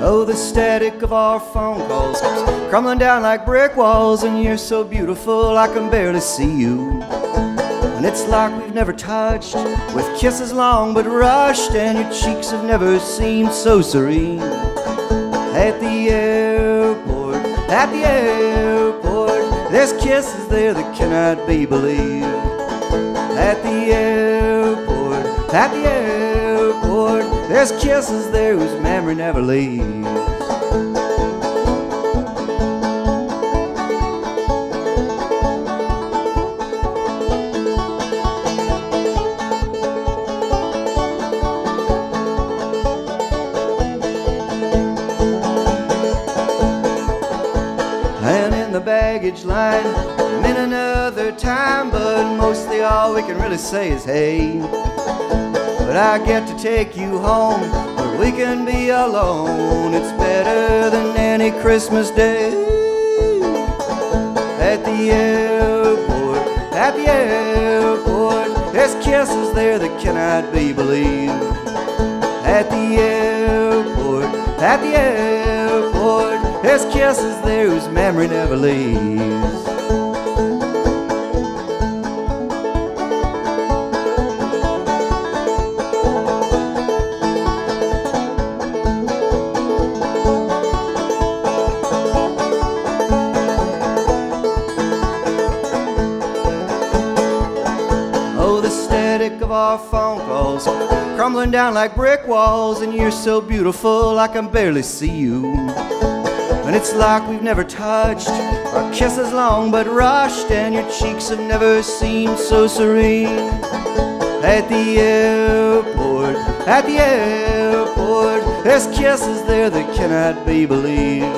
Oh, the static of our phone calls keeps crumbling down like brick walls, and you're so beautiful I can barely see you. And it's like we've never touched, with kisses long but rushed, and your cheeks have never seemed so serene. At the airport, there's kisses there that cannot be believed. At the airport, there's kisses there whose memory never leaves. Baggage line, I'm in another time, but mostly all we can really say is hey. But I get to take you home where we can be alone. It's better than any Christmas day. At the airport, there's kisses there that cannot be believed. At the airport, there's kisses there whose memory never leaves. Oh, the static of our phone calls crumbling down like brick walls, and you're so beautiful I can barely see you. And it's like we've never touched, our kisses long but rushed, and your cheeks have never seemed so serene. At the airport, there's kisses there that cannot be believed.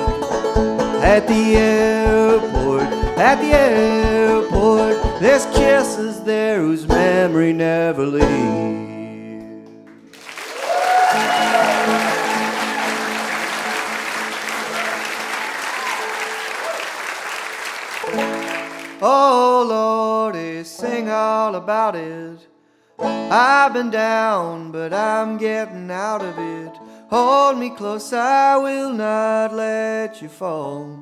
At the airport, there's kisses there whose memory never leaves. Oh Lordy, sing all about it. I've been down, but I'm getting out of it. Hold me close, I will not let you fall.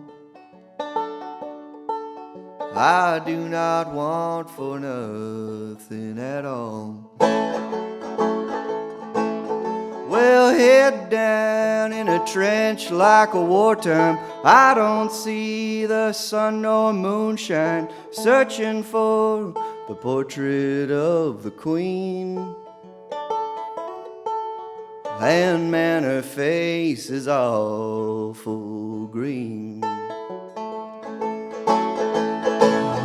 I do not want for nothing at all. Well, head down in a trench like a wartime, I don't see the sun nor moonshine, searching for the portrait of the Queen. And man, her face is awful green.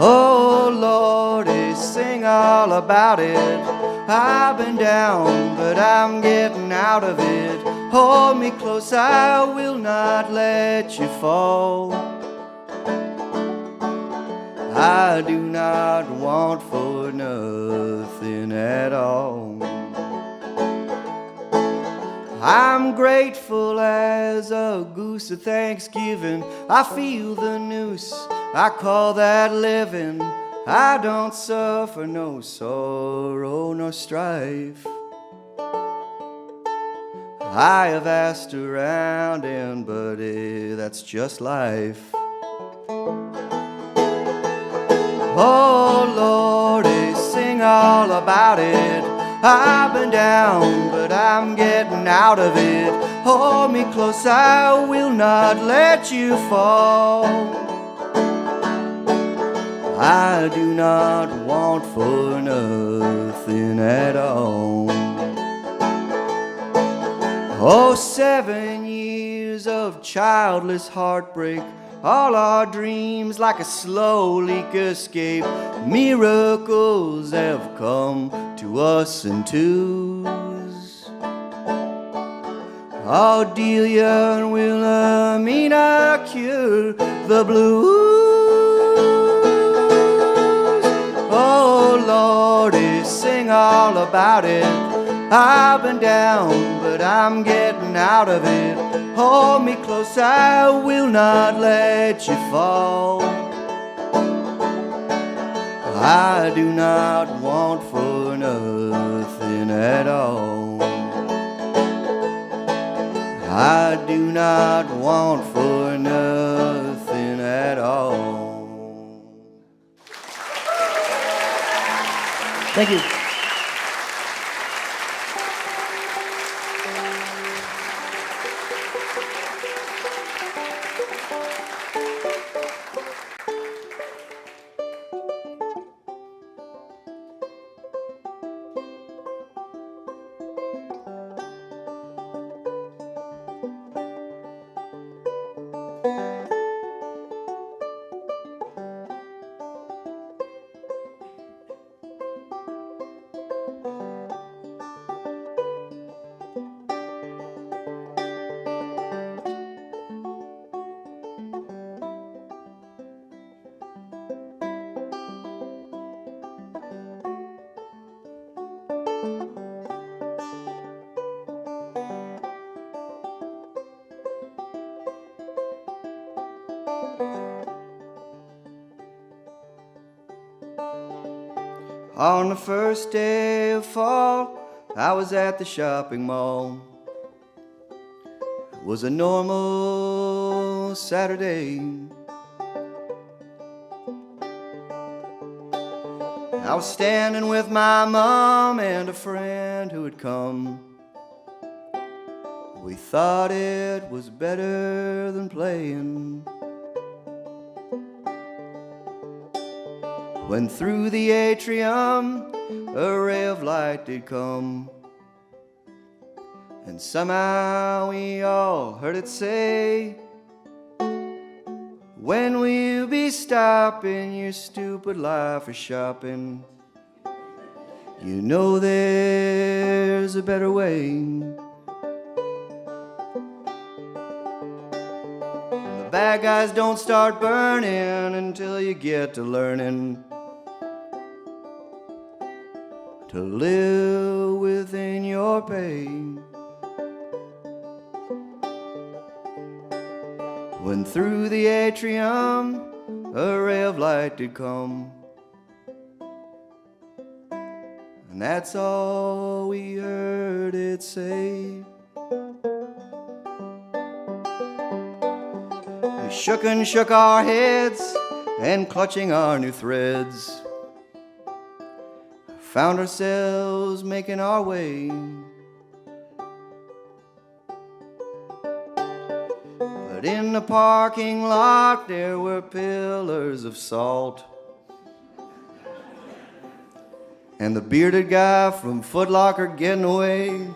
Oh Lordy, sing all about it. I've been down, but I'm getting out of it. Hold me close, I will not let you fall. I do not want for nothing at all. I'm grateful as a goose at Thanksgiving. I feel the noose, I call that living. I don't suffer no sorrow nor strife. I have asked around, and buddy, that's just life. Oh Lordy, sing all about it. I've been down, but I'm getting out of it. Hold me close, I will not let you fall. I do not want for nothing at all. Oh, 7 years of childless heartbreak, all our dreams like a slow leak escape. Miracles have come to us in twos. Oh, Delia and Wilhelmina cure the blues. Oh Lordy, sing all about it. I've been down, but I'm getting out of it. Hold me close, I will not let you fall. I do not want for nothing at all. I do not want for nothing at all. Thank you. On the first day of fall, I was at the shopping mall. It was a normal Saturday. I was standing with my mom and a friend who had come. We thought it was better than playing. When through the atrium a ray of light did come, and somehow we all heard it say, when will you be stopping your stupid life for shopping? You know there's a better way. The bad guys don't start burning until you get to learning to live within your pain. When through the atrium a ray of light did come, and that's all we heard it say. We shook and shook our heads, and clutching our new threads, found ourselves making our way. But in the parking lot there were pillars of salt, and the bearded guy from Foot Locker getting away.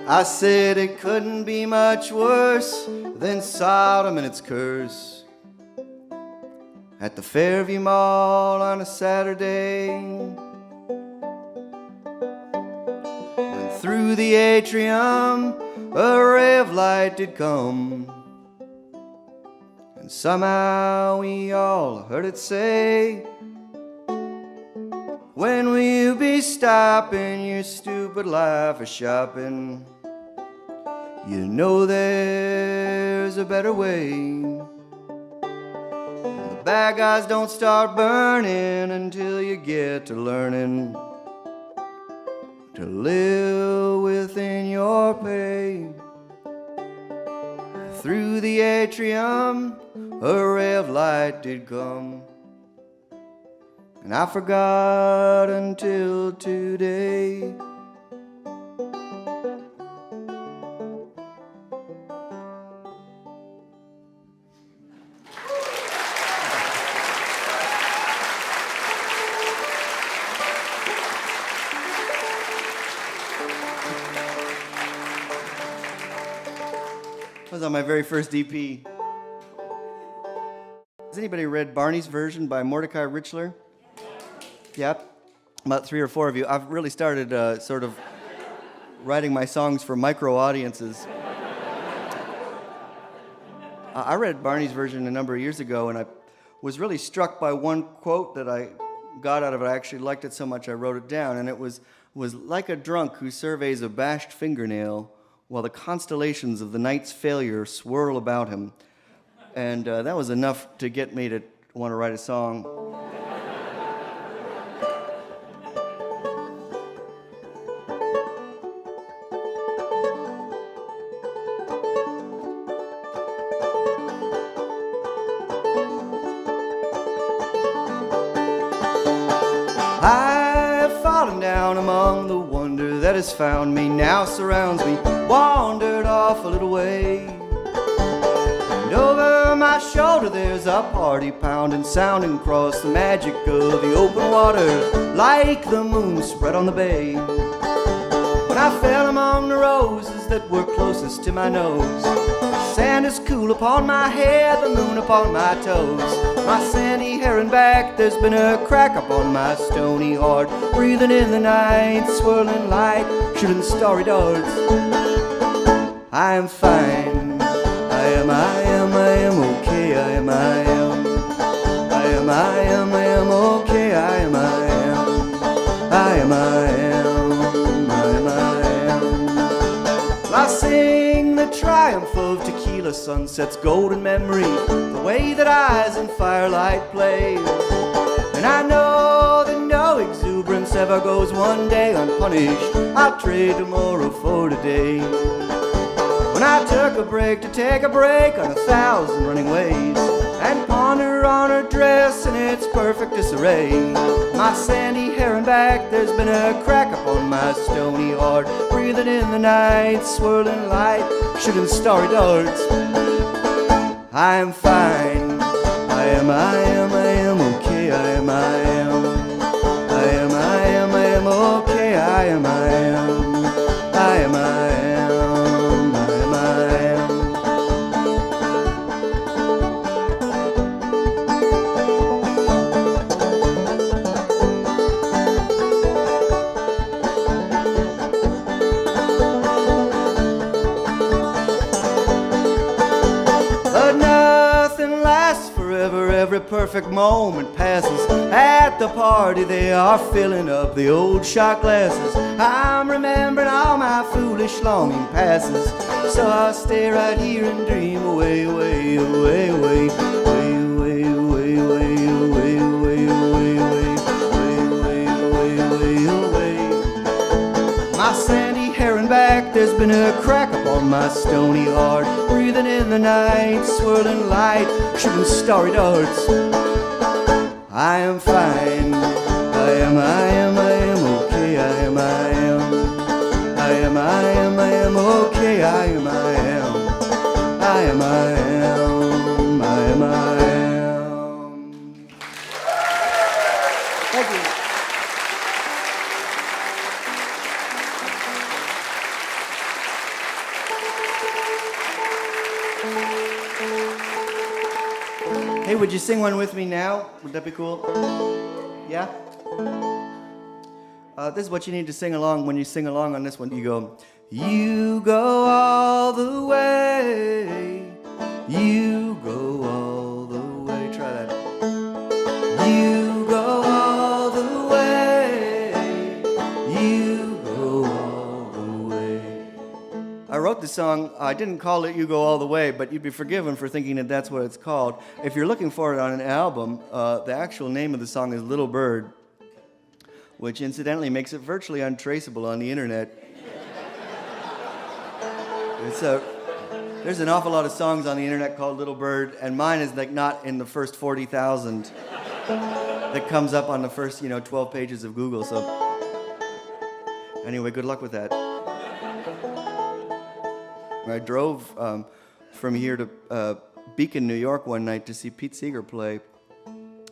I said it couldn't be much worse than Sodom and its curse at the Fairview Mall on a Saturday. When through the atrium a ray of light did come, and somehow we all heard it say, when will you be stopping your stupid life for shopping? You know there's a better way. Bad guys don't start burning until you get to learning to live within your pain. Through the atrium a ray of light did come, and I forgot until today. That was on my very first EP. Has anybody read Barney's Version by Mordecai Richler? Yeah, about 3 or 4 of you. I've really started sort of writing my songs for micro audiences. I read Barney's Version a number of years ago, and I was really struck by one quote that I got out of it. I actually liked it so much I wrote it down, and it was like a drunk who surveys a bashed fingernail while the constellations of the night's failure swirl about him. And that was enough to get me to want to write a song. that has found me, now surrounds me, wandered off a little way. And over my shoulder there's a party pounding, sounding across the magic of the open water, like the moon spread on the bay. When I fell among the roses that were closest to my nose, sand is cool upon my hair, the moon upon my toes. My sandy hair and back, there's been a crack upon my stony heart, breathing in the night, swirling light, shooting starry darts. I am fine, I am okay, I am okay, I am I sing the triumph of tequila sunsets, golden memory, the way that eyes in firelight play. And I know that no exuberance ever goes one day unpunished. I'll trade tomorrow for today. When I took a break to take a break on 1,000 running ways, and ponder on her dress in its perfect disarray, my sandy hair and back, there's been a crack upon my stony heart, breathing in the night, swirling light, shooting starry darts. I am fine, I am okay, I am okay, I am Every perfect moment passes. At the party they are filling up the old shot glasses. I'm remembering all my foolish longing passes. So I'll stay right here and dream away, away, away, away, away, away, away, away, away, away, away, away, away, away. My sandy hair and back, there's been a crack upon my stony heart, breathing in the night, swirling light, shooting starry darts. I am fine, I am okay, I am okay, I am Thank you. Hey, would you sing one with me now? Would that be cool? Yeah? This is what you need to sing along. When you sing along on this one, you go, you go all the way, you go all the way. Try that. You go all the way, you go all the way. I wrote the song, I didn't call it You Go All the Way, but you'd be forgiven for thinking that that's what it's called. If you're looking for it on an album, the actual name of the song is Little Bird, which incidentally makes it virtually untraceable on the internet. There's an awful lot of songs on the internet called Little Bird, and mine is like not in the first 40,000 that comes up on the first 12 pages of Google. So anyway, good luck with that. I drove from here to Beacon, New York one night to see Pete Seeger play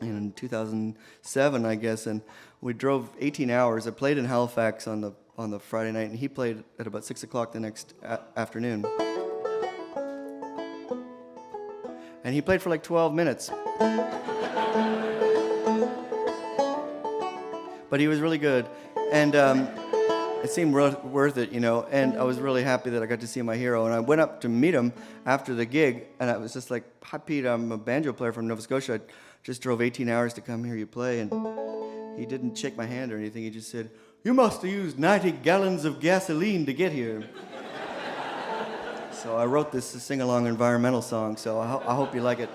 in 2007, I guess, and we drove 18 hours. I played in Halifax on the Friday night, and he played at about 6 o'clock the next afternoon. And he played for like 12 minutes. But he was really good, and it seemed worth it, and I was really happy that I got to see my hero. And I went up to meet him after the gig, and I was just like, hi, Pete, I'm a banjo player from Nova Scotia. I just drove 18 hours to come hear you play. And he didn't shake my hand or anything. He just said, you must have used 90 gallons of gasoline to get here. So I wrote this sing-along environmental song, so I hope you like it.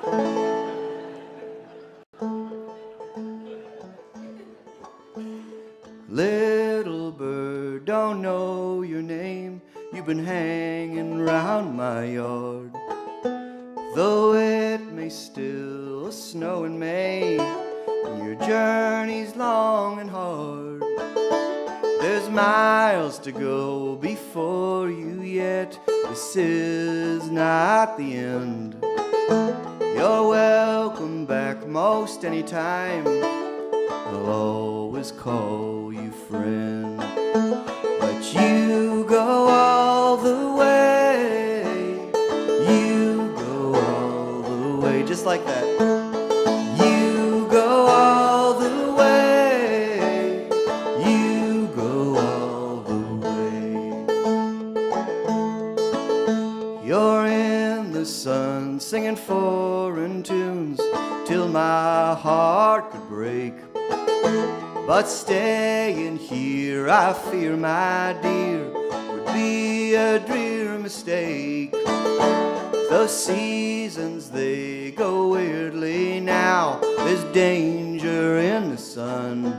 Little bird, don't know your name, you've been hanging round my yard. Though it may still snow in May, and your journey's long and hard, there's There's miles to go before you yet. This is not the end. You're welcome back most anytime. I'll always call you friend. But you go all the way. You go all the way. Just like that. You go all the way. You go all the way. You're in the sun singing foreign tunes till my heart could break. But staying here, I fear, my dear, would be a drear mistake. The seasons, they go weirdly now. There's danger in the sun.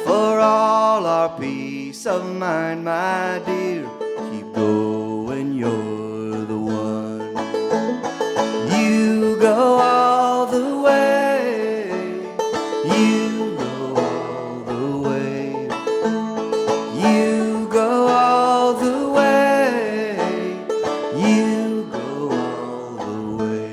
For all our peace of mind, my dear, keep going, you're the one. You go all the way. You go all the way. You go all the way. You go all the way.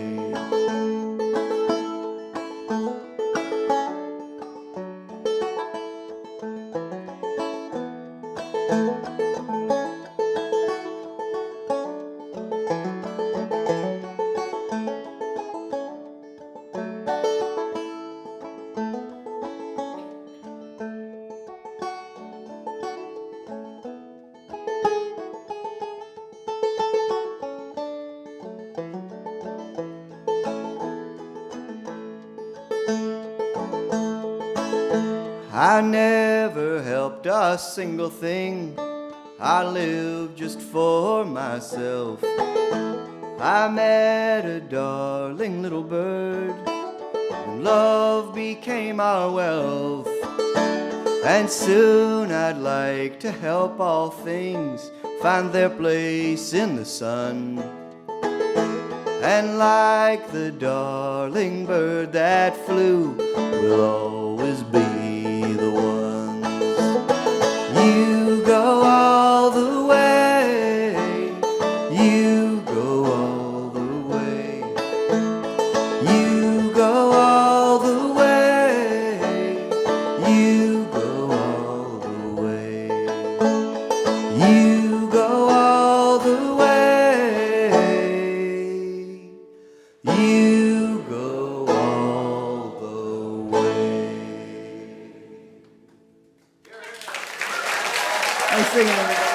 I never helped a single thing. I lived just for myself. I met a darling little bird, and love became our wealth. And soon I'd like to help all things find their place in the sun. And like the darling bird that flew, we'll always be the ones. You go all the way. You go all the way. You go all the way. You go all the way. You go all the way. You go all the way. Nice singing, everybody.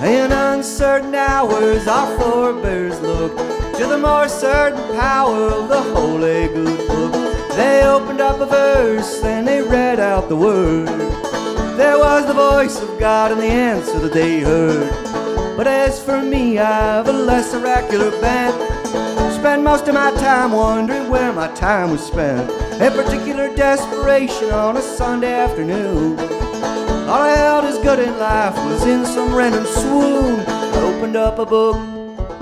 In uncertain hours our forebears looked to the more certain power of the Holy Good Book. They opened up a verse and they read out the word. There was the voice of God and the answer that they heard. But as for me, I have a less oracular bent. Spend most of my time wondering where my time was spent. A particular desperation on a Sunday afternoon. All I held as good in life was in some random swoon. I opened up a book,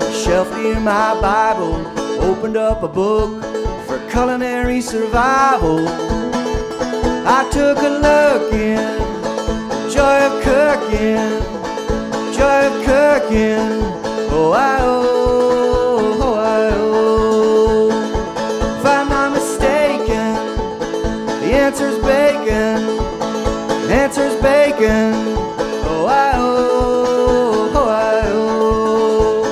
a shelf near my Bible. Opened up a book for culinary survival. I took a look in, joy of cooking, joy of cooking. Oh, I oh, oh, I oh. If I'm not mistaken, the answer's bacon. Answer's bacon. Oh, I oh, oh, I oh.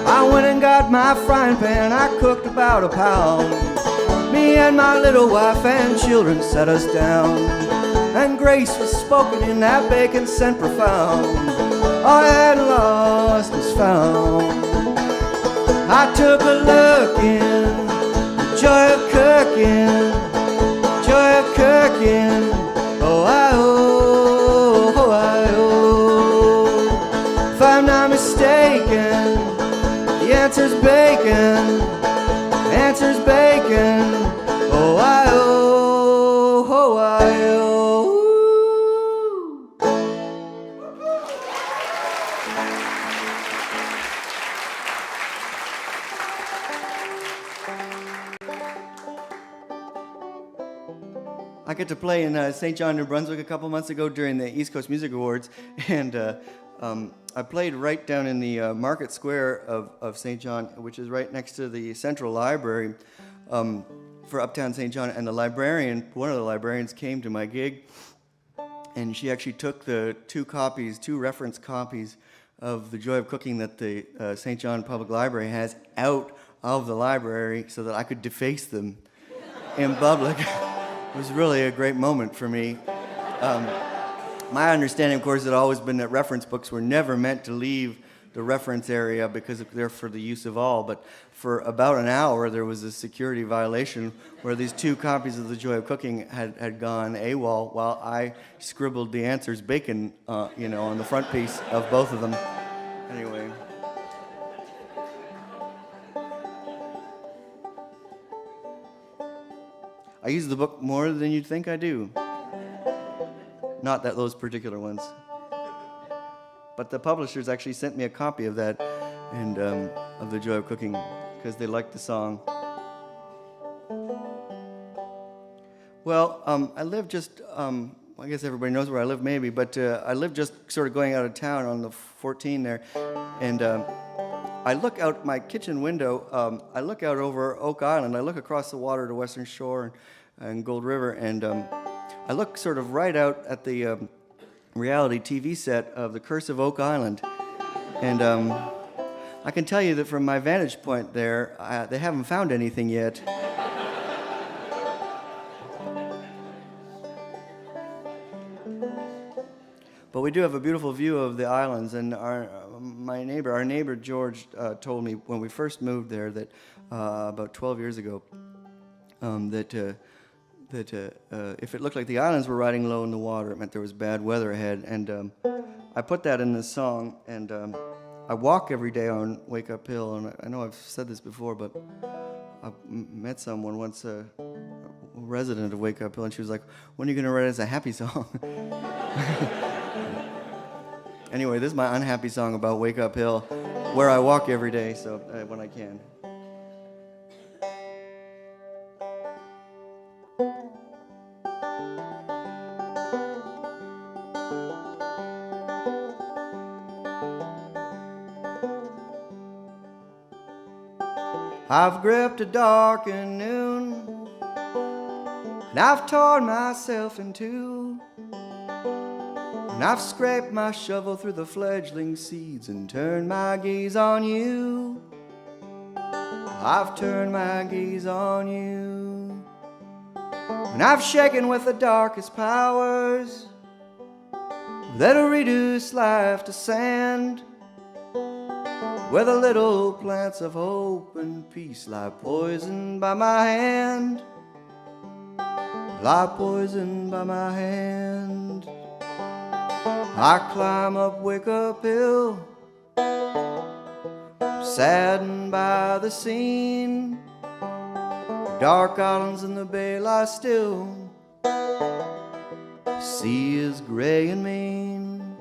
I went and got my frying pan. I cooked about a pound. Me and my little wife and children sat us down. and grace was spoken in that bacon scent profound. All I had lost was found. I took a look in the joy of cooking, joy of cooking. Oh, I oh, oh, I oh. If I'm not mistaken, the answer's bacon, the answer's bacon. Oh, I oh, oh, I oh. I get to play in St. John, New Brunswick a couple months ago during the East Coast Music Awards, and I played right down in the Market Square of St. John, which is right next to the Central Library for Uptown St. John, and the librarian, one of the librarians came to my gig, and she actually took the two reference copies of The Joy of Cooking that the St. John Public Library has out of the library so that I could deface them in public. It was really a great moment for me. My understanding, of course, had always been that reference books were never meant to leave the reference area because they're for the use of all. But for about an hour, there was a security violation where these two copies of The Joy of Cooking had gone AWOL while I scribbled the answers bacon, on the front piece of both of them. Anyway. I use the book more than you'd think I do. Not that those particular ones. But the publishers actually sent me a copy of that and of The Joy of Cooking because they liked the song. Well, I live just, I guess everybody knows where I live maybe, but I live just sort of going out of town on the 14 there. And I look out my kitchen window, I look out over Oak Island, I look across the water to Western Shore and Gold River, and I look sort of right out at the reality TV set of The Curse of Oak Island. And I can tell you that from my vantage point there, they haven't found anything yet. But we do have a beautiful view of the islands, and our neighbor George told me when we first moved there that about 12 years ago that if it looked like the islands were riding low in the water, it meant there was bad weather ahead. And I put that in this song, and I walk every day on Wake Up Hill, and I know I've said this before, but I met someone once, a resident of Wake Up Hill, and she was like, "When are you going to write us a happy song?" Anyway, this is my unhappy song about Wake Up Hill, where I walk every day, so when I can. I've gripped a darkened noon, and I've torn myself in two, and I've scraped my shovel through the fledgling seeds and turned my gaze on you. I've turned my gaze on you, and I've shaken with the darkest powers that'll reduce life to sand, where the little plants of hope and peace lie poisoned by my hand, lie poisoned by my hand. I climb up Wake Up Hill, saddened by the scene. Dark islands in the bay lie still, the sea is gray and mean.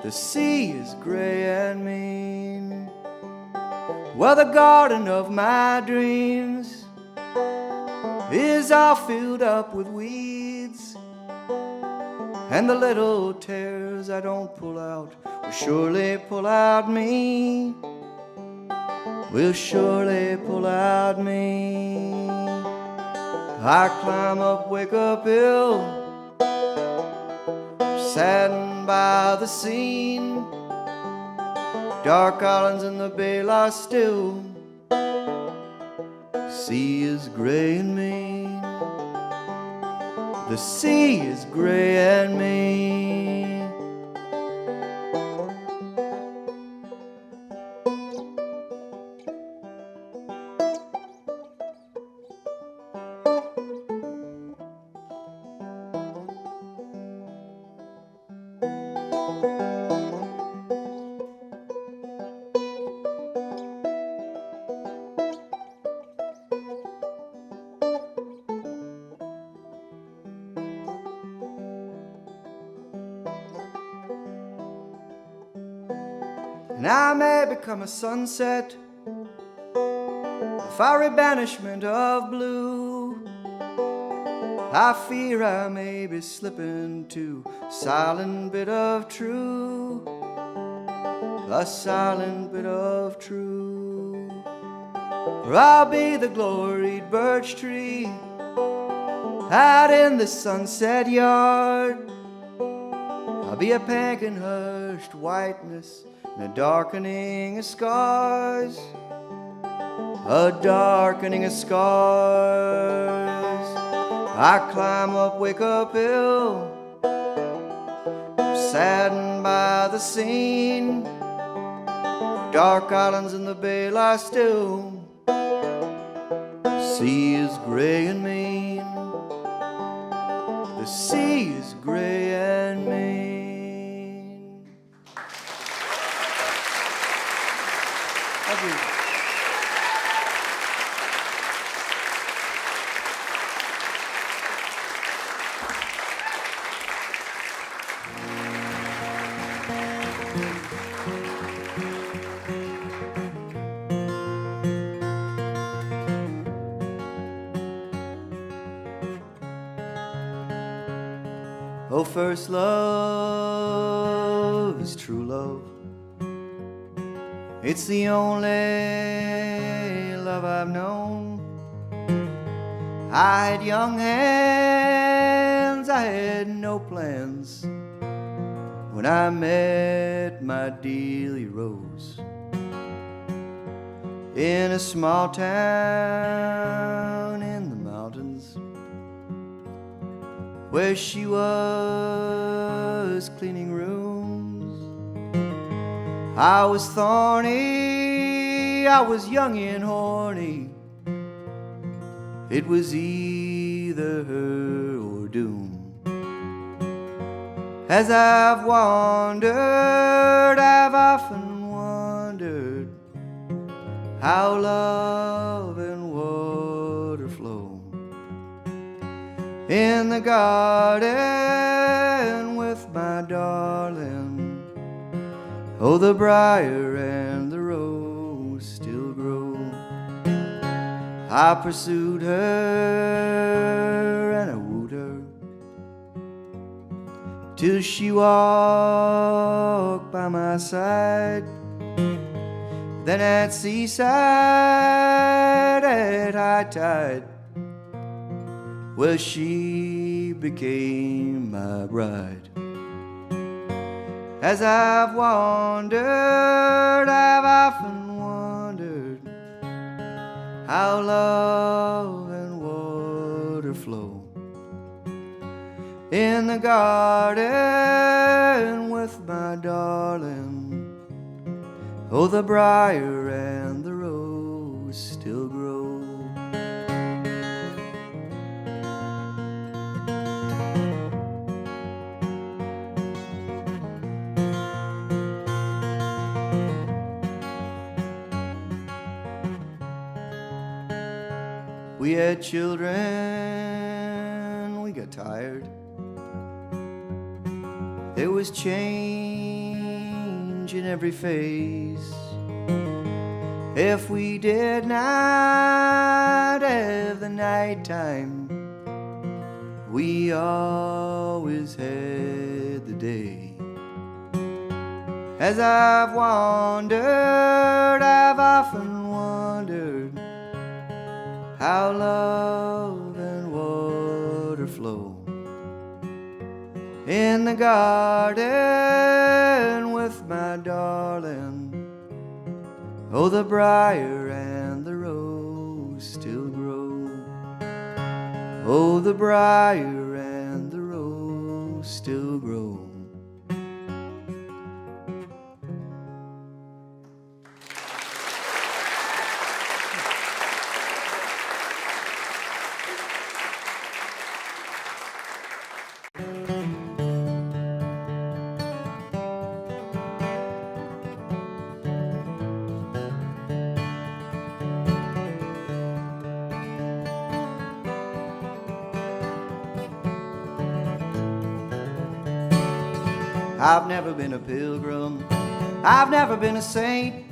The sea is gray and mean. Well, the garden of my dreams is all filled up with weeds, and the little tears I don't pull out will surely pull out me, will surely pull out me. I climb up Wake Up Hill, saddened by the scene. Dark islands in the bay lie still, sea is gray and mean. The sea is gray and mean. And I may become a sunset, a fiery banishment of blue. I fear I may be slipping to a silent bit of truth, a silent bit of truth. Or I'll be the gloried birch tree out in the sunset yard. I'll be a pankin' hushed whiteness and a darkening of scars, a darkening of scars. I climb up Wake Up Hill, saddened by the scene. Dark islands in the bay lie still. Sea is gray and mean. The sea is gray and mean. Thank you. Oh, first love is true love. It's the only love I've known. I had young hands, I had no plans when I met my dearie Rose in a small town in the mountains, where she was cleaning rooms. I was thorny, I was young and horny. It was either her or doom. As I've wandered, I've often wondered how love and water flow in the garden with my darling. Oh, the briar and the rose still grow. I pursued her and I wooed her till she walked by my side. Then at seaside at high tide, well, she became my bride. As I've wandered, I've often wondered how love and water flow in the garden with my darling. Oh, the briar and the rose still grow. We had children, we got tired. There was change in every face. If we did not have the nighttime, we always had the day. As I've wandered, I've often wondered how love and water flow in the garden with my darling. Oh, the briar and the rose still grow. Oh, the briar and still grow. I've never been a pilgrim, I've never been a saint.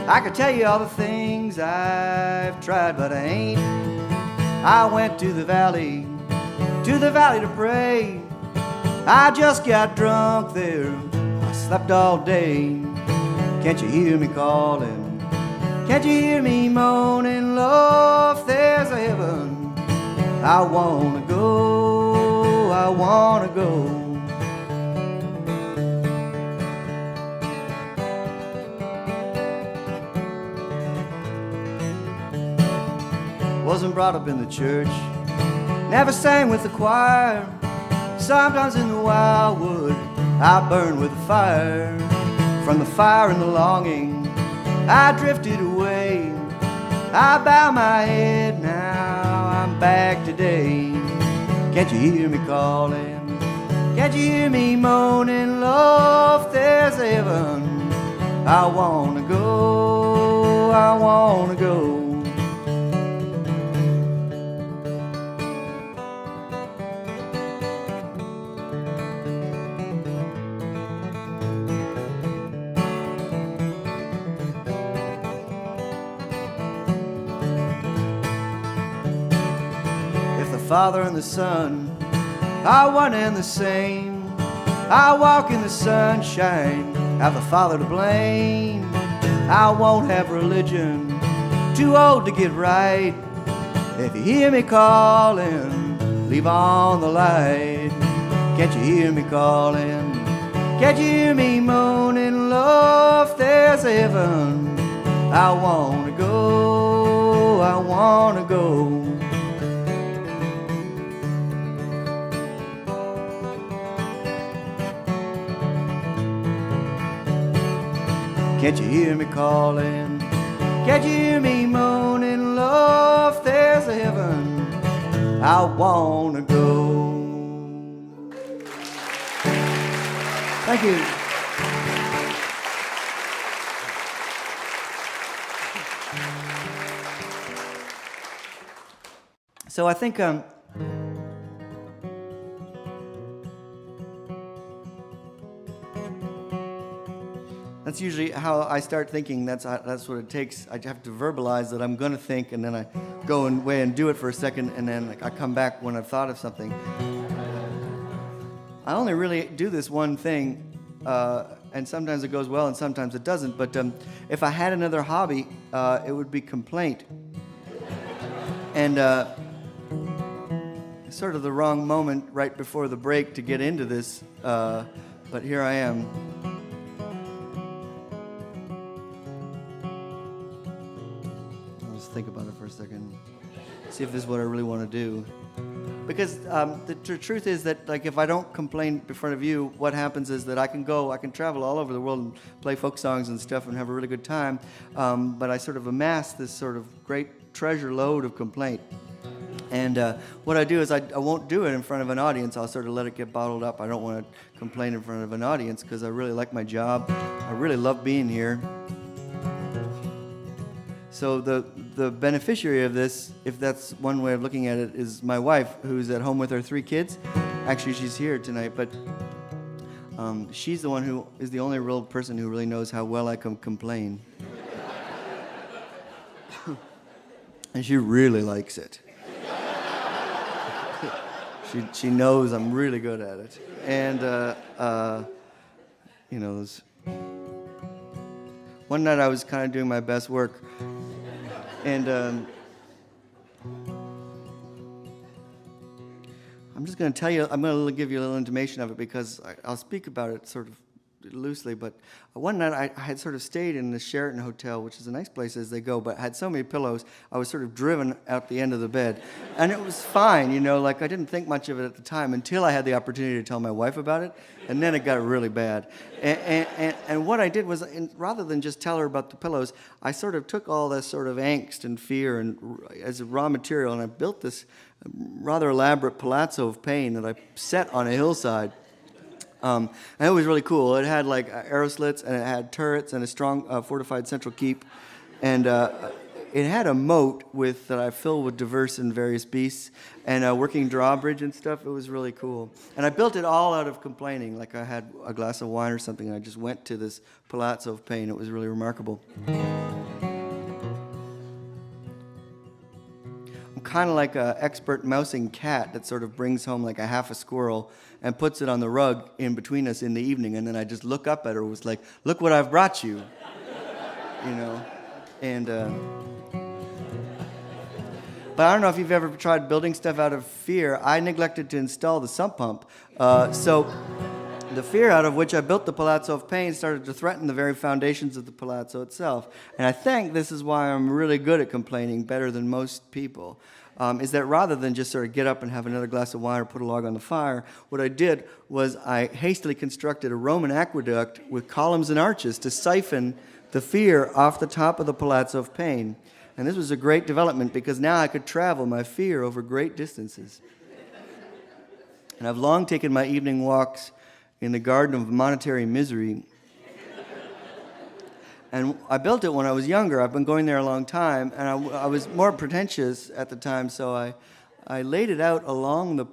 I could tell you all the things I've tried, but I ain't. I went to the valley to pray. I just got drunk there, I slept all day. Can't you hear me calling? Can't you hear me moaning? Lord, if there's a heaven, I wanna go, I wanna go. Wasn't brought up in the church, never sang with the choir. Sometimes in the wildwood I burned with the fire. From the fire and the longing I drifted away. I bow my head now, I'm back today. Can't you hear me calling? Can't you hear me moaning? Lord, if there's a heaven, I wanna go, I wanna go. Father and the Son are one and the same. I walk in the sunshine, have the Father to blame. I won't have religion, too old to get right. If you hear me calling, leave on the light. Can't you hear me calling? Can't you hear me moaning? Lord, if there's a heaven, I wanna go, I wanna go. Can't you hear me calling? Can't you hear me moaning? Lord, if there's a heaven, I wanna go. Thank you. So I think that's usually how I start thinking. That's what it takes. I have to verbalize that I'm going to think, and then I go away and do it for a second, and then I come back when I've thought of something. I only really do this one thing, and sometimes it goes well and sometimes it doesn't. But if I had another hobby, it would be complaint. And sort of the wrong moment right before the break to get into this, but here I am. Think about it for a second, see if this is what I really want to do. Because the truth is that, like, if I don't complain in front of you, what happens is that I can travel all over the world and play folk songs and stuff and have a really good time, but I sort of amass this sort of great treasure load of complaint. And what I do is I won't do it in front of an audience. I'll sort of let it get bottled up. I don't want to complain in front of an audience because I really like my job. I really love being here. So the beneficiary of this, if that's one way of looking at it, is my wife, who's at home with her 3 kids. Actually, she's here tonight, but she's the one who is the only real person who really knows how well I can complain. And she really likes it. She knows I'm really good at it. And, one night I was kind of doing my best work, and I'm just going to tell you, I'm going to give you a little intimation of it because I'll speak about it sort of loosely, but one night I had sort of stayed in the Sheraton Hotel, which is a nice place as they go, but had so many pillows, I was sort of driven out the end of the bed. And it was fine, like I didn't think much of it at the time until I had the opportunity to tell my wife about it, and then it got really bad. And what I did was, rather than just tell her about the pillows, I sort of took all this sort of angst and fear as a raw material, and I built this rather elaborate palazzo of pain that I set on a hillside. And it was really cool. It had like arrow slits, and it had turrets and a strong fortified central keep, and it had a moat that I filled with diverse and various beasts, and a working drawbridge and stuff. It was really cool. And I built it all out of complaining, like I had a glass of wine or something, and I just went to this palazzo of pain. It was really remarkable. I'm kind of like an expert mousing cat that sort of brings home like a half a squirrel and puts it on the rug in between us in the evening, and then I just look up at her and was like, look what I've brought you, and but I don't know if you've ever tried building stuff out of fear. I neglected to install the sump pump, so the fear out of which I built the Palazzo of Pain started to threaten the very foundations of the palazzo itself. And I think this is why I'm really good at complaining, better than most people, is that rather than just sort of get up and have another glass of wine or put a log on the fire, what I did was I hastily constructed a Roman aqueduct with columns and arches to siphon the fear off the top of the Palazzo of Pain. And this was a great development because now I could travel my fear over great distances. And I've long taken my evening walks in the garden of monetary misery. And I built it when I was younger. I've been going there a long time, and I was more pretentious at the time, so I laid it out along the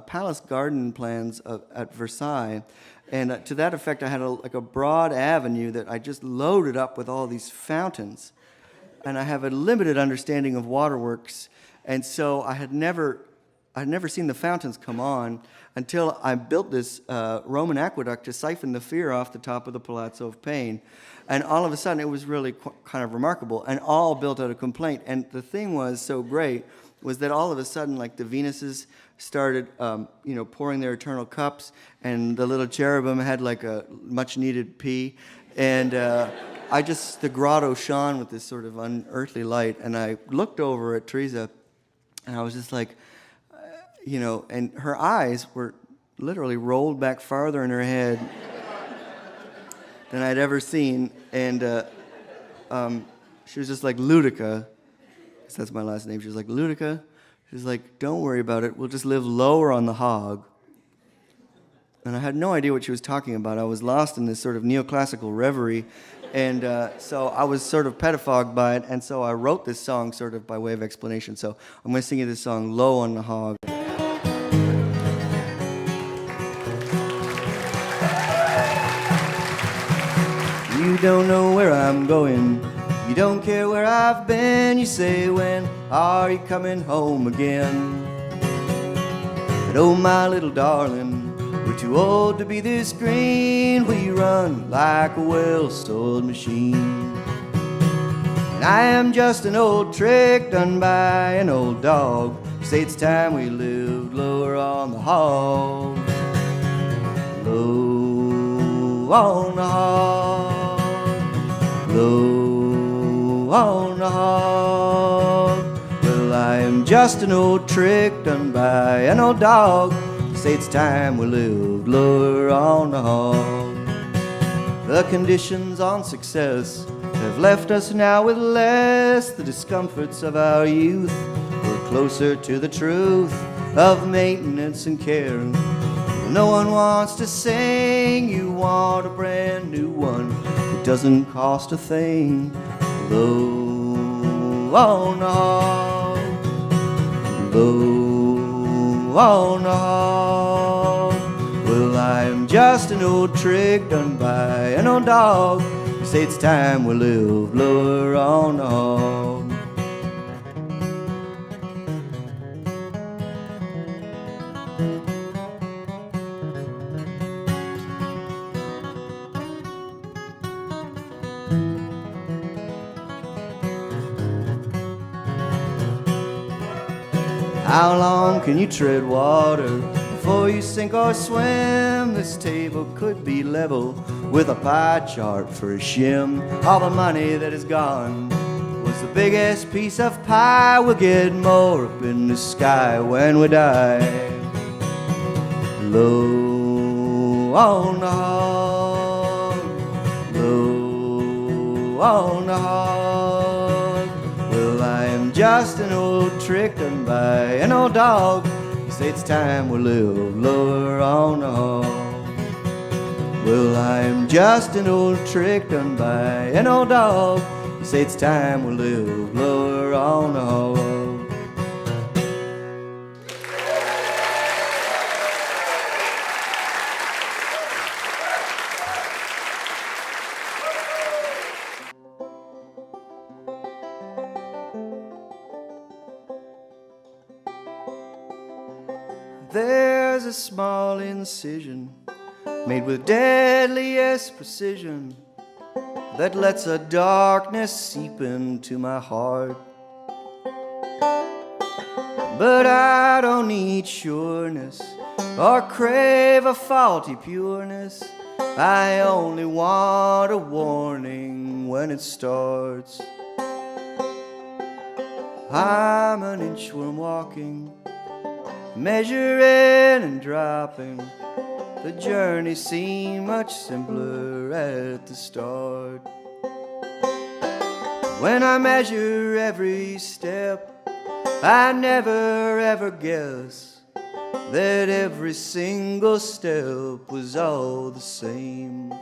palace garden plans at Versailles. And to that effect, I had a broad avenue that I just loaded up with all these fountains. And I have a limited understanding of waterworks, and so I had never seen the fountains come on until I built this Roman aqueduct to siphon the fear off the top of the Palazzo of Pain. And all of a sudden, it was really kind of remarkable, and all built out of complaint. And the thing was so great was that all of a sudden, like the Venuses started, pouring their eternal cups, and the little cherubim had like a much-needed pee, and the grotto shone with this sort of unearthly light, and I looked over at Teresa, and I was just like, and her eyes were literally rolled back farther in her head than I'd ever seen, and she was just like, Luedecke, because that's my last name, she was like, Luedecke, she was like, don't worry about it, we'll just live lower on the hog. And I had no idea what she was talking about. I was lost in this sort of neoclassical reverie, and so I was sort of pettifogged by it, and so I wrote this song sort of by way of explanation. So I'm going to sing you this song, Low on the Hog. You don't know where I'm going, you don't care where I've been, you say, when are you coming home again? But oh, my little darling, we're too old to be this green. We run like a well-soiled machine. And I am just an old trick done by an old dog. You say it's time we lived lower on the hog. Low on the hog. Low on the hog. Well, I am just an old trick done by an old dog. Say it's time we lived lower on the hog. The conditions on success have left us now with less. The discomforts of our youth, we're closer to the truth of maintenance and care. No one wants to sing, you want a brand new one. It doesn't cost a thing. Low on the hog. Low on the hog. Well, I am just an old trick done by an old dog. You say it's time we live lower on the hog. How long can you tread water before you sink or swim. This table could be level with a pie chart for a shim. All the money that is gone was the biggest piece of pie. We'll get more up in the sky when we die. Low on the hog, low on the hog. Well, I am just an old trick done by an old dog. You say it's time we live lower on the hog. Well, I am just an old trick done by an old dog. You say it's time we live lower on the hog. There's a small incision made with deadliest precision that lets a darkness seep into my heart. But I don't need sureness or crave a faulty pureness. I only want a warning when it starts. I'm an inchworm walking, measuring and dropping. The journey seemed much simpler at the start. When I measure every step, I never ever guess that every single step was all the same.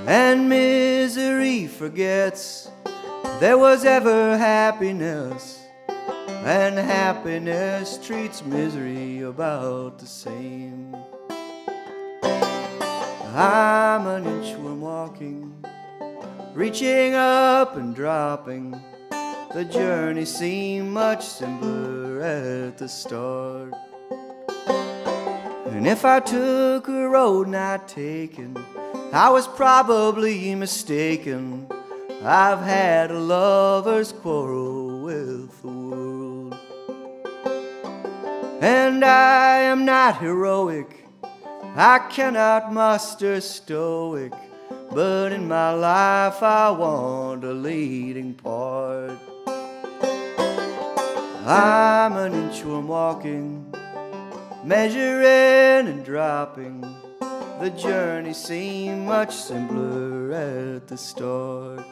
And misery forgets there was ever happiness, and happiness treats misery about the same. I'm an inchworm walking, reaching up and dropping. The journey seemed much simpler at the start. And if I took a road not taken, I was probably mistaken. I've had a lover's quarrel with the world. And I am not heroic, I cannot muster stoic, but in my life I want a leading part. I'm an inchworm walking, measuring and dropping. The journey seemed much simpler at the start.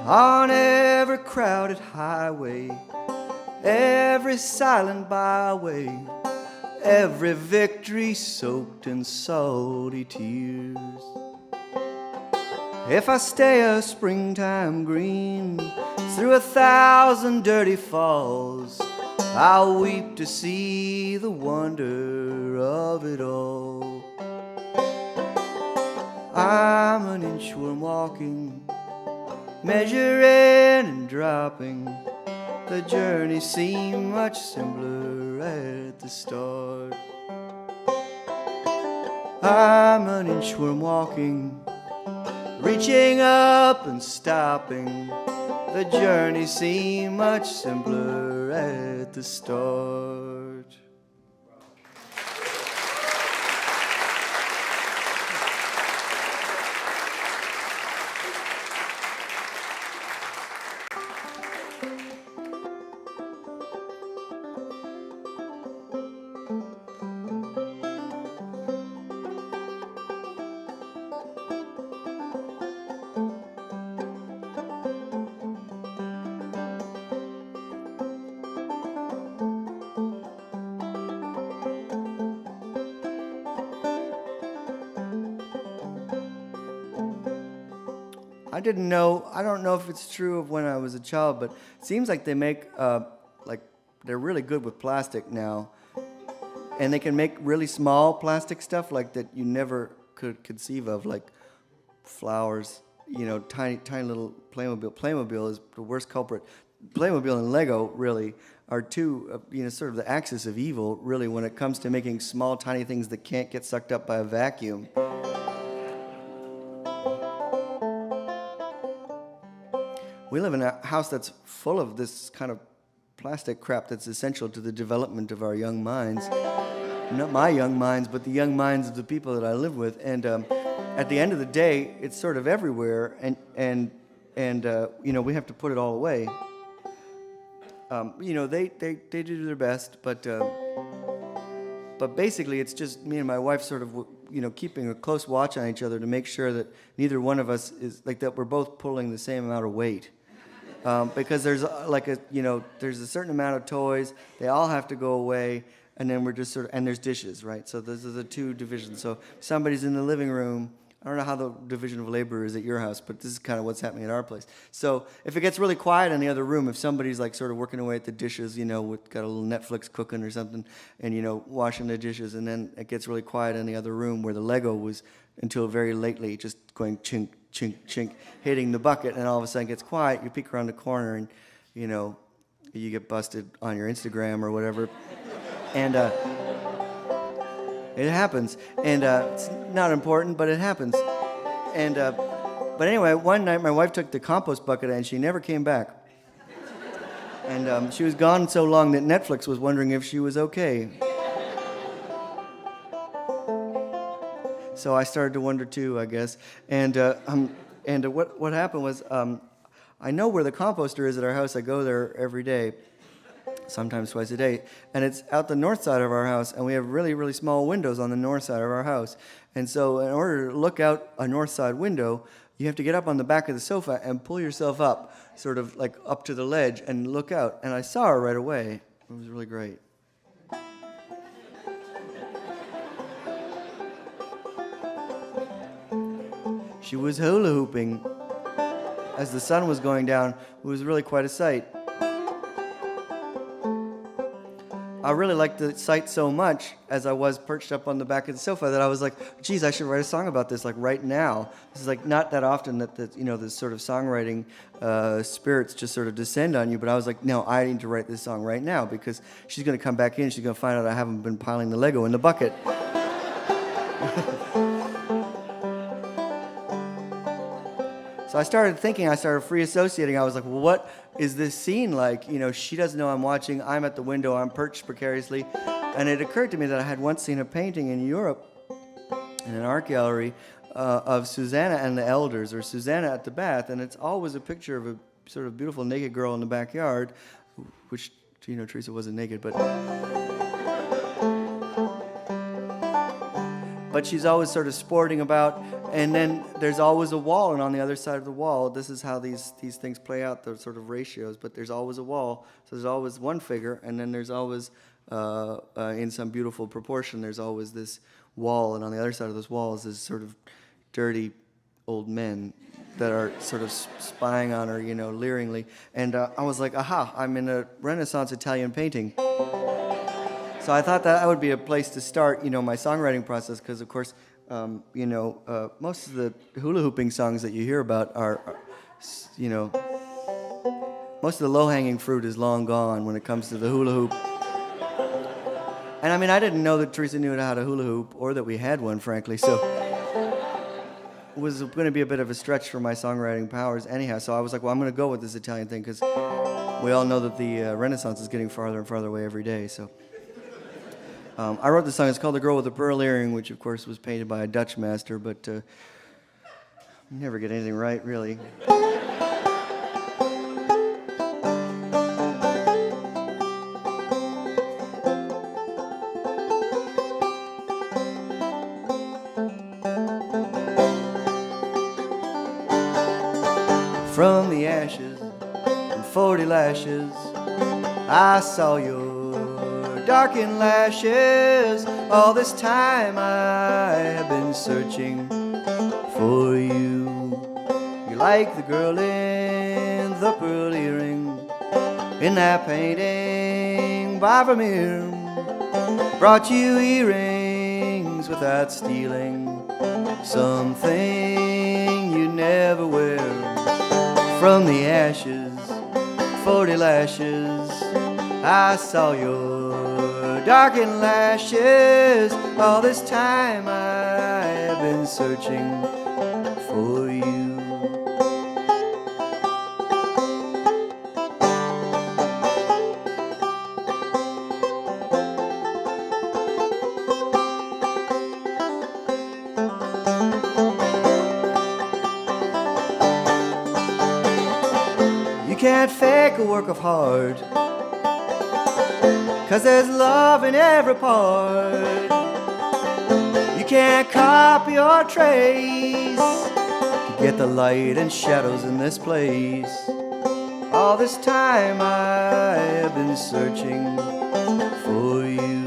On every crowded highway, every silent byway, every victory soaked in salty tears. If I stay a springtime green through 1,000 dirty falls, I'll weep to see the wonder of it all. I'm an inchworm walking, measuring and dropping. The journey seemed much simpler at the start. I'm an inchworm walking, reaching up and stopping. The journey seemed much simpler at the start. I don't know if it's true of when I was a child, but it seems like they make, they're really good with plastic now. And they can make really small plastic stuff like that you never could conceive of, like flowers, tiny little Playmobil. Playmobil is the worst culprit. Playmobil and Lego really are two, sort of the axis of evil, really, when it comes to making small, tiny things that can't get sucked up by a vacuum. We live in a house that's full of this kind of plastic crap that's essential to the development of our young minds. Not my young minds, but the young minds of the people that I live with. And at the end of the day, it's sort of everywhere, and we have to put it all away. They do their best, but basically it's just me and my wife sort of, keeping a close watch on each other to make sure that neither one of us is like that. We're both pulling the same amount of weight. Because there's there's a certain amount of toys. They all have to go away, and then we're just and there's dishes, right? So those are the two divisions. So if somebody's in the living room. I don't know how the division of labor is at your house, but this is kind of what's happening at our place. So if it gets really quiet in the other room, if somebody's like sort of working away at the dishes, with got a little Netflix cooking or something, and washing the dishes, and then it gets really quiet in the other room where the Lego was until very lately just going chink, chink, chink, hitting the bucket, and all of a sudden it gets quiet. You peek around the corner, and you get busted on your Instagram or whatever, and it happens, and it's not important, but it happens. And but anyway, one night my wife took the compost bucket and she never came back. And she was gone so long that Netflix was wondering if she was okay. So I started to wonder too, I guess. And what happened was I know where the composter is at our house. I go there every day. Sometimes twice a day, and it's out the north side of our house, and we have really, really small windows on the north side of our house. And so in order to look out a north side window, you have to get up on the back of the sofa and pull yourself up, sort of like up to the ledge, and look out. And I saw her right away. It was really great. She was hula hooping as the sun was going down. It was really quite a sight. I really liked the sight so much as I was perched up on the back of the sofa that I was like, geez, I should write a song about this like right now. This is like not that often that this sort of songwriting spirits just sort of descend on you, but I was like, no, I need to write this song right now because she's going to come back in, she's going to find out I haven't been piling the Lego in the bucket. So I started free associating. I was like, well, what is this scene like? She doesn't know I'm watching. I'm at the window. I'm perched precariously. And it occurred to me that I had once seen a painting in Europe in an art gallery of Susanna and the Elders, or Susanna at the bath. And it's always a picture of a sort of beautiful naked girl in the backyard, which, Teresa wasn't naked, but she's always sort of sporting about, and then there's always a wall, and on the other side of the wall, this is how these things play out, the sort of ratios, but there's always a wall, so there's always one figure, and then there's always, in some beautiful proportion, there's always this wall, and on the other side of this wall is this sort of dirty old men that are sort of spying on her, leeringly, and I was like, aha, I'm in a Renaissance Italian painting. So I thought that would be a place to start, my songwriting process, because of course, most of the hula hooping songs that you hear about are, most of the low-hanging fruit is long gone when it comes to the hula hoop. And I mean, I didn't know that Teresa knew how to hula hoop, or that we had one, frankly, so it was going to be a bit of a stretch for my songwriting powers anyhow, so I was like, well, I'm going to go with this Italian thing, because we all know that the Renaissance is getting farther and farther away every day, so... I wrote the song. It's called The Girl with the Pearl Earring, which, of course, was painted by a Dutch master, but you never get anything right, really. From the ashes and 40 lashes, I saw your darkened lashes. All this time I have been searching for you. You're like the girl in the pearl earring in that painting by Vermeer. Brought you earrings without stealing. something you never wear. From the ashes, 40 lashes, I saw your darkened lashes. All this time I have been searching for you. You can't fake a work of art, 'cause there's love in every part. You can't copy or trace to get the light and shadows in this place. All this time I have been searching for you.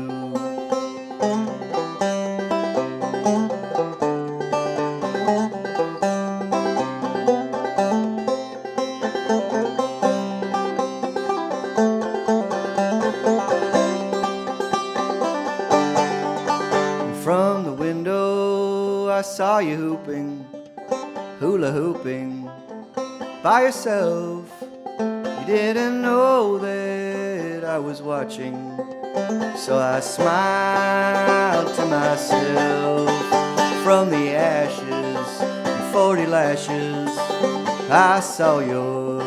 From the window I saw you hooping, hula hooping by yourself. You didn't know that I was watching, so I smiled to myself. From the ashes and 40 lashes, I saw your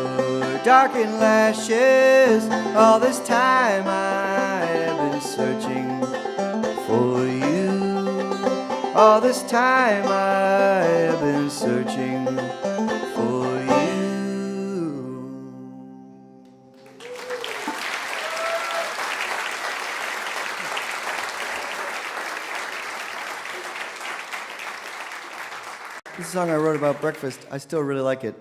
darkened lashes. All this time I have been searching for you. All this time I have been searching for you. This is a song I wrote about breakfast. I still really like it.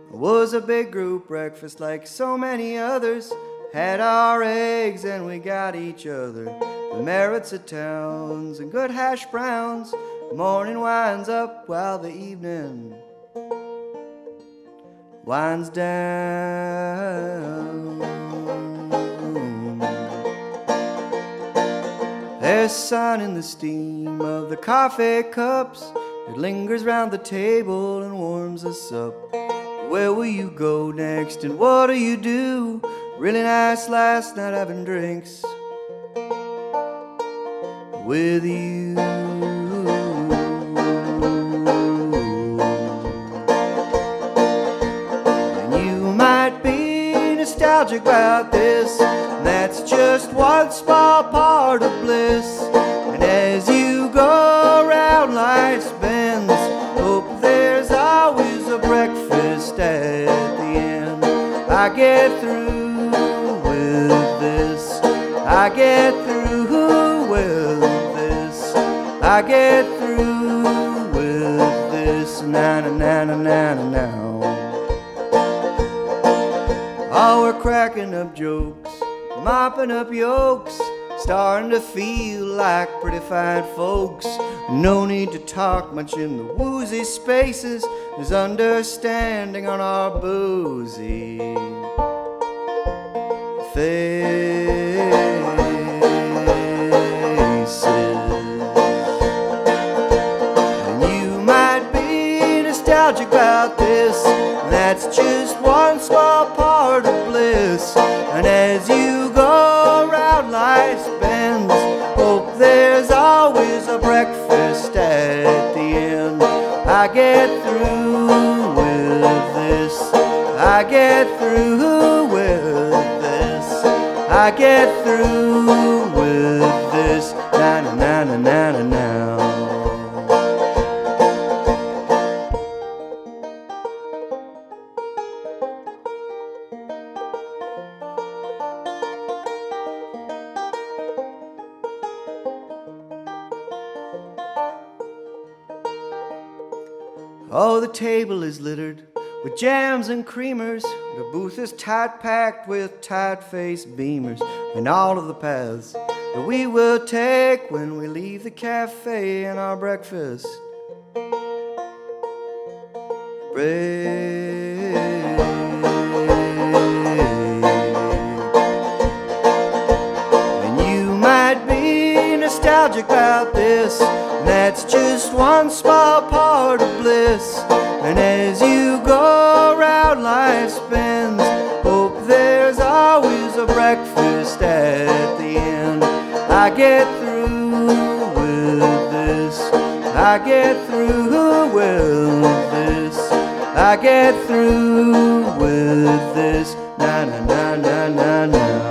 It was a big group breakfast like so many others. Had our eggs and we got each other. The merits of towns and good hash browns. Morning winds up while the evening winds down. There's sun in the steam of the coffee cups. It lingers round the table and warms us up. Where will you go next and what do you do? Really nice last night having drinks with you. And you might be nostalgic about this, and that's just one small part of bliss. And as you go around life's bends, hope there's always a breakfast at the end. I get through with this, I get through with this, I get through with this, now. Oh, we're cracking up jokes, mopping up yolks, starting to feel like pretty fine folks. No need to talk much in the woozy spaces. There's understanding on our boozy faces. And you might be nostalgic about this, that's just one small part of bliss. And as you go around life's bends, hope there's always a breakfast at the end. I get through with this, I get through with this, I get through with this, now. Oh, the table is littered with jams and creamers. The booth is tight packed with tight-faced beamers. And all of the paths that we will take when we leave the cafe and our breakfast break. And you might be nostalgic about this, and that's just one small part of bliss. And as you go around life spins, hope there's always a breakfast at the end. I get through with this, I get through with this, I get through with this, na na na na na na.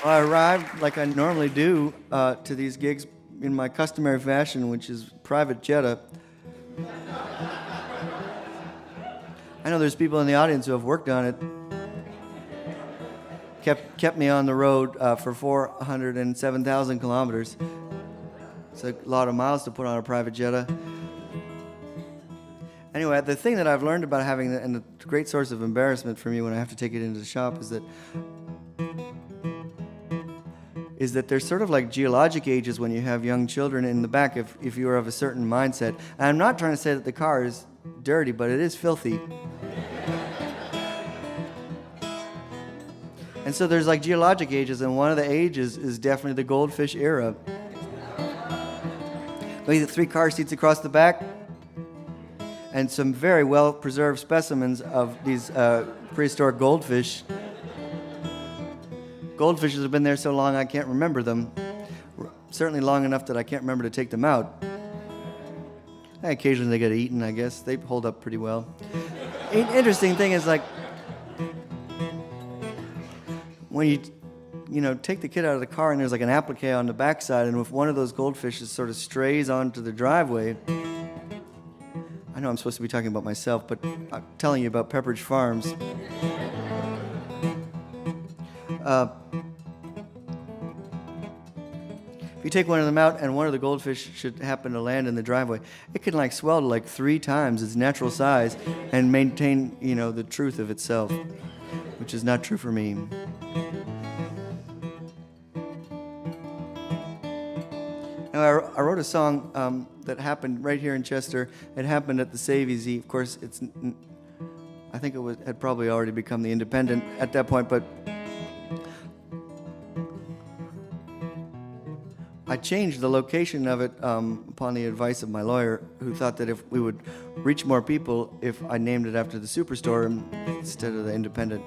I arrived like I normally do to these gigs in my customary fashion, which is private jetta. I know there's people in the audience who have worked on it. Kept me on the road for 407,000 kilometers. It's a lot of miles to put on a private jetta. Anyway, the thing that I've learned about having, and a great source of embarrassment for me when I have to take it into the shop, is that there's sort of like geologic ages when you have young children in the back if you are of a certain mindset. And I'm not trying to say that the car is dirty, but it is filthy. And so there's like geologic ages, and one of the ages is definitely the goldfish era. We have 3 car seats across the back, and some very well-preserved specimens of these prehistoric goldfish. Goldfishes have been there so long I can't remember them. Certainly long enough that I can't remember to take them out. Occasionally they get eaten, I guess. They hold up pretty well. Interesting thing is, like, when you take the kid out of the car and there's like an applique on the backside, and if one of those goldfishes sort of strays onto the driveway, I know I'm supposed to be talking about myself, but I'm telling you about Pepperidge Farms. If you take one of them out and one of the goldfish should happen to land in the driveway, it can like swell to like 3 times its natural size and maintain, the truth of itself, which is not true for me. Now, I wrote a song that happened right here in Chester. It happened at the Save Easy. Of course, I think it had probably already become the Independent at that point, but I changed the location of it upon the advice of my lawyer, who thought that if we would reach more people if I named it after the Superstore instead of the Independent.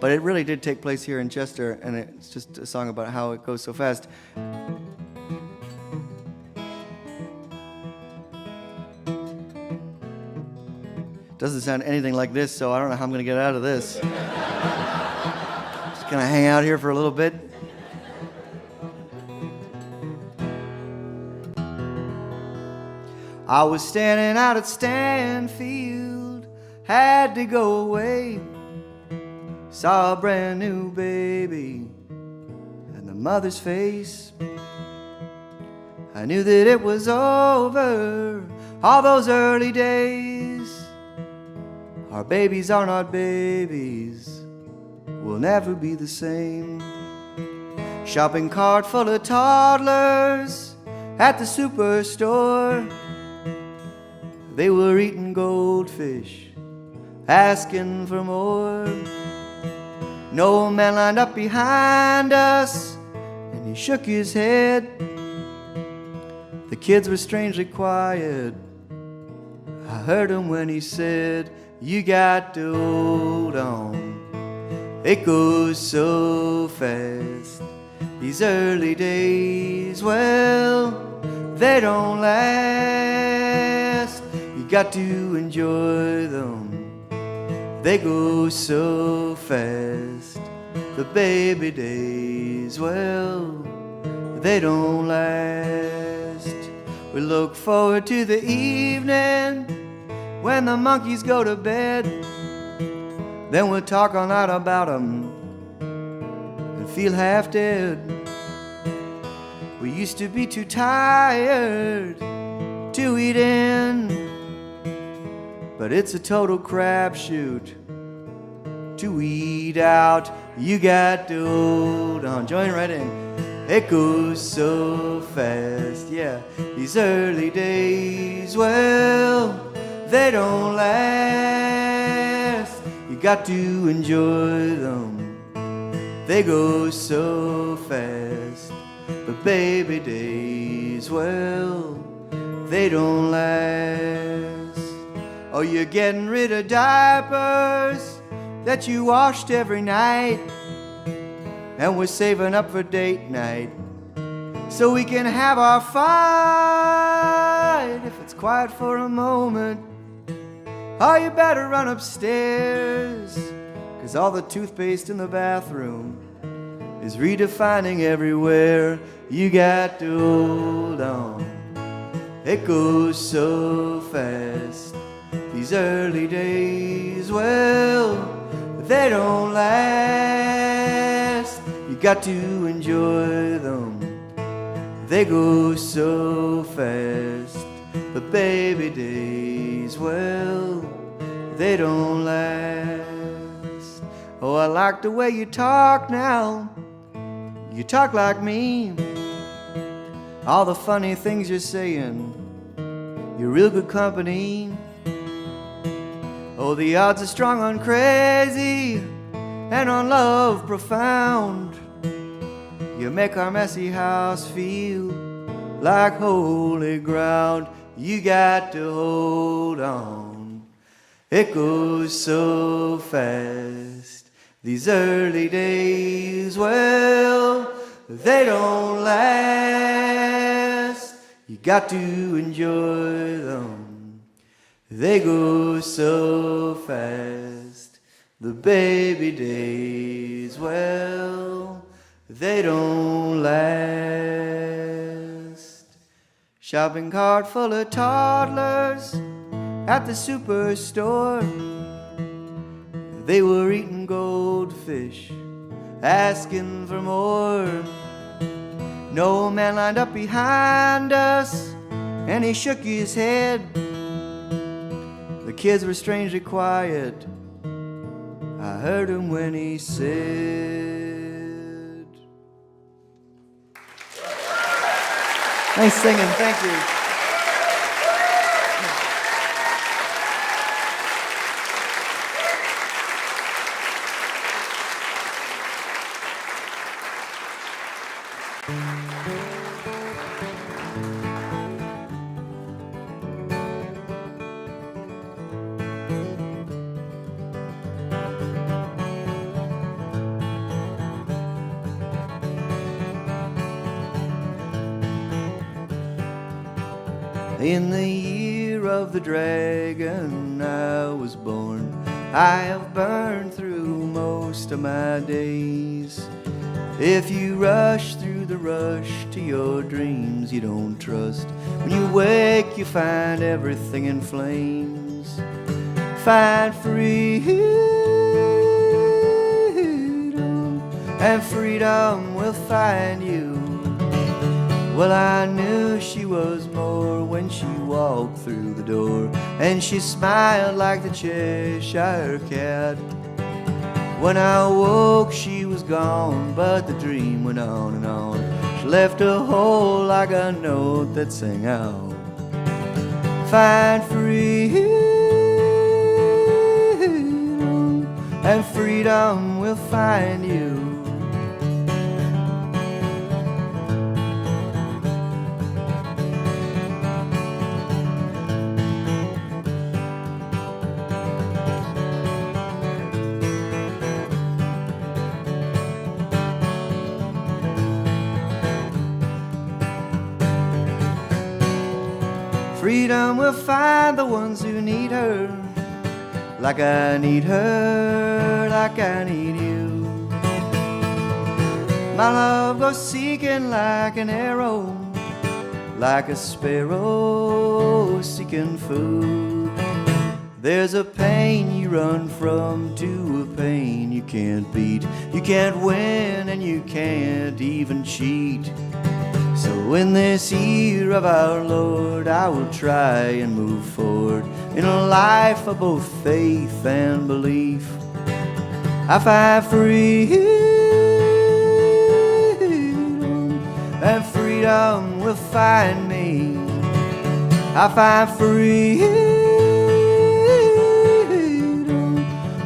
But it really did take place here in Chester, and it's just a song about how it goes so fast. Doesn't sound anything like this, so I don't know how I'm going to get out of this. Just going to hang out here for a little bit. I was standing out at Stanfield, had to go away. Saw a brand new baby and the mother's face. I knew that it was over, all those early days. Our babies are not babies, we'll never be the same. Shopping cart full of toddlers at the superstore. They were eating goldfish, asking for more. An old man lined up behind us, and he shook his head. The kids were strangely quiet. I heard him when he said, "You got to hold on, it goes so fast. These early days, well, they don't last. You got to enjoy them, they go so fast. The baby days, well, they don't last. We look forward to the evening when the monkeys go to bed. Then we'll talk all night about them and feel half dead. We used to be too tired to eat in. but it's a total crapshoot. To eat out, you got to hold on. Join right in. It goes so fast, yeah. These early days, well, they don't last. You got to enjoy them. They go so fast. But baby days, well, they don't last. Oh, you're getting rid of diapers that you washed every night, and we're saving up for date night so we can have our fight. If it's quiet for a moment, oh, you better run upstairs, 'cause all the toothpaste in the bathroom is redefining everywhere. You got to hold on. It goes so fast. These early days, well, they don't last. You got to enjoy them. They go so fast. But baby days, well, they don't last. Oh, I like the way you talk now. You talk like me. All the funny things you're saying, you're real good company. Oh, the odds are strong on crazy and on love profound. You make our messy house feel like holy ground. You got to hold on. It goes so fast. These early days, well, they don't last. You got to enjoy them. They go so fast. The baby days, well, they don't last. Shopping cart full of toddlers at the superstore. They were eating goldfish, asking for more. No man lined up behind us, and he shook his head. The kids were strangely quiet. I heard him when he said. Nice singing, thank you. In the year of the dragon I was born. I have burned through most of my days. If you rush through the rush to your dreams you don't trust, when you wake you find everything in flames. Find freedom, and freedom will find you. Well, I knew she was more when she walked through the door, and she smiled like the Cheshire Cat. When I woke she was gone, but the dream went on and on. She left a hole like a note that sang out. Find freedom, and freedom will find you. Freedom will find the ones who need her, like I need her, like I need you. My love goes seeking like an arrow, like a sparrow seeking food. There's a pain you run from to a pain you can't beat. You can't win and you can't even cheat. So So in this year of our Lord, I will try and move forward in a life of both faith and belief. I find freedom, and freedom will find me. I find freedom,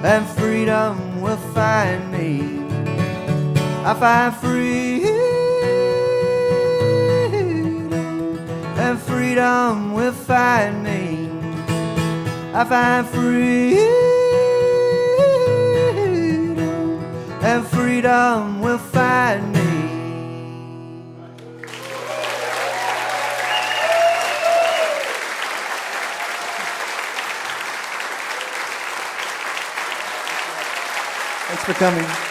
and freedom will find me. I find freedom, and freedom will find me. I find freedom, and freedom will find me. Thanks for coming.